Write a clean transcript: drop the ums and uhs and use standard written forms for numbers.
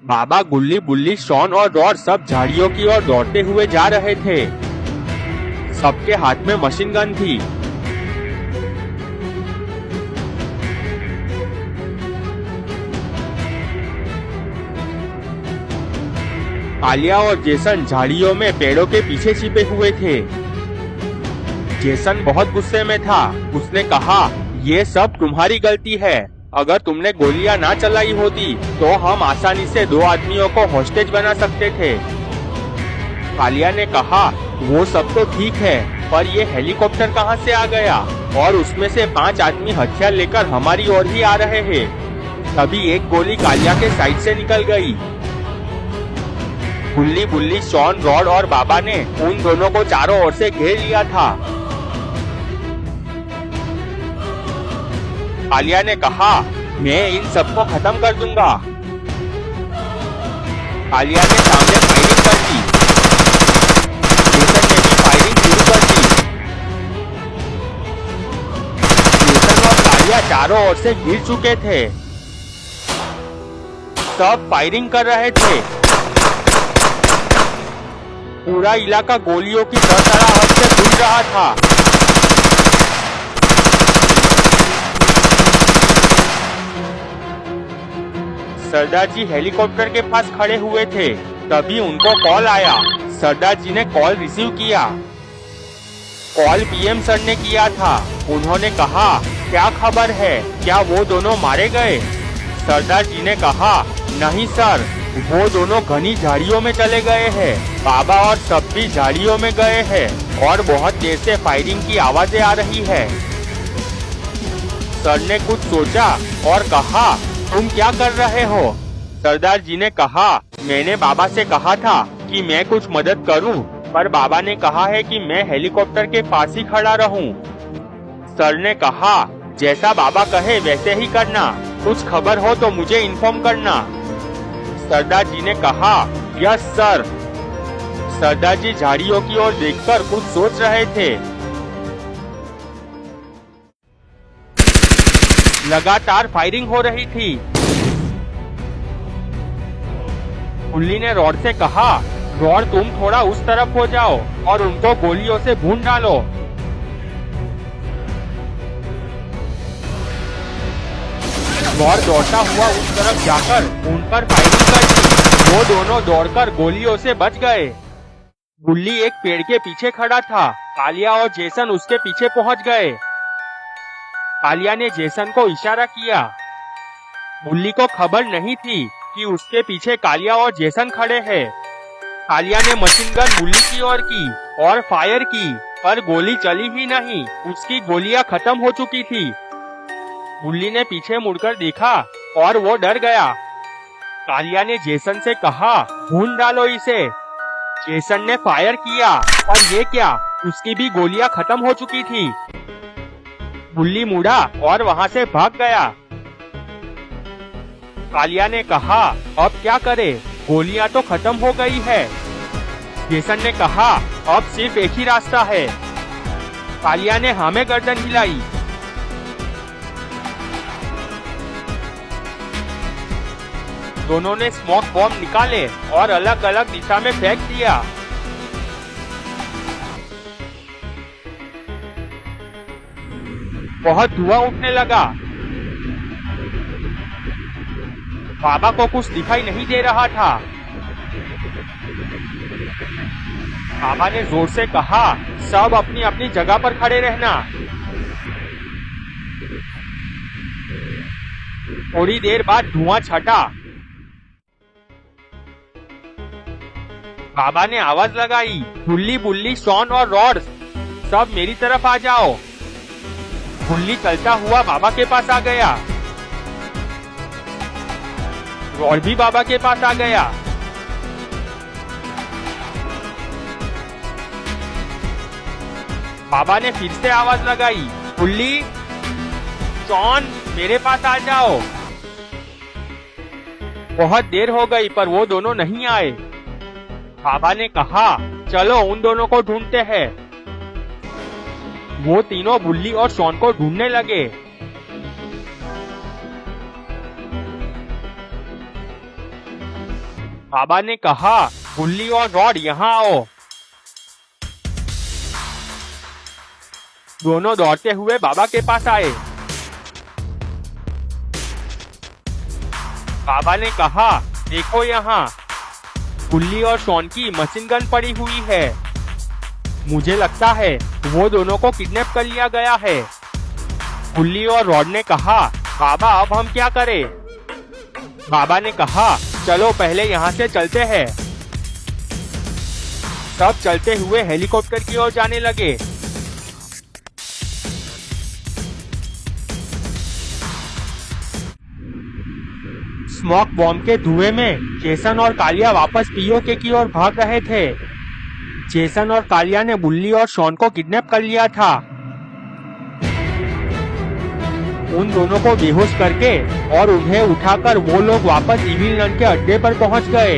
बाबा, गुल्ली, बुल्ली, शॉन और रॉड सब झाड़ियों की ओर दौड़ते हुए जा रहे थे। सबके हाथ में मशीन गन थी। आलिया और जेसन झाड़ियों में पेड़ों के पीछे छिपे हुए थे। जेसन बहुत गुस्से में था। उसने कहा, ये सब तुम्हारी गलती है। अगर तुमने गोलियां ना चलाई होती तो हम आसानी से 2 आदमियों को हॉस्टेज बना सकते थे। आलिया ने कहा, वो सब तो ठीक है, पर ये हेलीकॉप्टर कहाँ से आ गया और उसमें से 5 आदमी हथियार लेकर हमारी ओर ही आ रहे हैं। तभी एक गोली कालिया के साइड से निकल गई। गुल्ली, बुल्ली, शॉन, रॉड और बाबा ने उन दोनों को चारों ओर से घेर लिया था। आलिया ने कहा, मैं इन सबको खत्म कर दूंगा। आलिया ने सामने फायरिंग कर दी। जेसन ने भी फायरिंग शुरू कर दी। जेसन और आलिया चारों ओर से घिर चुके थे। सब फायरिंग कर रहे थे। पूरा इलाका गोलियों की तरह से गूंज रहा था। सरदार जी हेलीकॉप्टर के पास खड़े हुए थे। तभी उनको कॉल आया। सरदार जी ने कॉल रिसीव किया। कॉल पीएम सर ने किया था। उन्होंने कहा, क्या खबर है, क्या वो दोनों मारे गए? सरदार जी ने कहा, नहीं सर, वो दोनों घनी झाड़ियों में चले गए हैं। बाबा और सब भी झाड़ियों में गए हैं और बहुत देर से फायरिंग की आवाजें आ रही है। सर ने कुछ सोचा और कहा, तुम क्या कर रहे हो? सरदार जी ने कहा, मैंने बाबा से कहा था कि मैं कुछ मदद करूं, पर बाबा ने कहा है कि मैं हेलीकॉप्टर के पास ही खड़ा रहूं। सर ने कहा, जैसा बाबा कहे वैसे ही करना। कुछ खबर हो तो मुझे इन्फॉर्म करना। सरदार जी ने कहा, यस सर। सरदार जी झाड़ियों की ओर देखकर कुछ सोच रहे थे। लगातार फायरिंग हो रही थी। गुल्ली ने रॉड से कहा, रॉड तुम थोड़ा उस तरफ हो जाओ और उनको गोलियों से भून डालो। रॉड दौड़ता हुआ उस तरफ जाकर उन पर फायरिंग कर दी। वो दोनों दौड़कर गोलियों से बच गए। गुल्ली एक पेड़ के पीछे खड़ा था। कालिया और जेसन उसके पीछे पहुंच गए। कालिया ने जेसन को इशारा किया। गुल्ली को खबर नहीं थी कि उसके पीछे कालिया और जेसन खड़े हैं। कालिया ने मशीन गन गुल्ली की ओर की और फायर की, पर गोली चली ही नहीं। उसकी गोलियां खत्म हो चुकी थी। गुल्ली ने पीछे मुड़कर देखा और वो डर गया। कालिया ने जेसन से कहा, भून डालो इसे। जेसन ने फायर किया, पर ये क्या, उसकी भी गोलियां खत्म हो चुकी थी। गुल्ली मुड़ा और वहाँ से भाग गया। कालिया ने कहा, अब क्या करे, गोलियां तो खत्म हो गई है। जेसन ने कहा, अब सिर्फ एक ही रास्ता है। कालिया ने हाँ में गर्दन हिलाई। दोनों ने स्मोक बॉम्ब निकाले और अलग अलग दिशा में फेंक दिया। बहुत धुआं उठने लगा। बाबा को कुछ दिखाई नहीं दे रहा था। बाबा ने जोर से कहा, सब अपनी अपनी जगह पर खड़े रहना। थोड़ी देर बाद धुआं छटा। बाबा ने आवाज लगाई, गुल्ली, बुल्ली, शॉन और रॉड, सब मेरी तरफ आ जाओ। गुल्ली चलता हुआ बाबा के पास आ गया। रॉड भी बाबा के पास आ गया। बाबा ने फिर से आवाज लगाई, गुल्ली, शॉन, मेरे पास आ जाओ। बहुत देर हो गई पर वो दोनों नहीं आए। बाबा ने कहा, चलो उन दोनों को ढूंढते हैं। वो तीनों बुल्ली और शॉन को ढूंढने लगे। बाबा ने कहा, गुल्ली और रॉड यहाँ आओ। दोनों दौड़ते हुए बाबा के पास आए। बाबा ने कहा, देखो यहाँ, गुल्ली और शॉन की मशीन गन पड़ी हुई है। मुझे लगता है वो दोनों को किडनैप कर लिया गया है। गुल्ली और रॉड ने कहा, बाबा अब हम क्या करें? बाबा ने कहा, चलो पहले यहाँ से चलते हैं। सब चलते हुए हेलीकॉप्टर की ओर जाने लगे। स्मोक बॉम्ब के धुएं में जेसन और कालिया वापस पीओके की ओर भाग रहे थे। जेसन और कालिया ने बुल्ली और शॉन को किडनैप कर लिया था। उन दोनों को बेहोश करके और उन्हें उठाकर वो लोग वापस इविल नन के अड्डे पर पहुंच गए।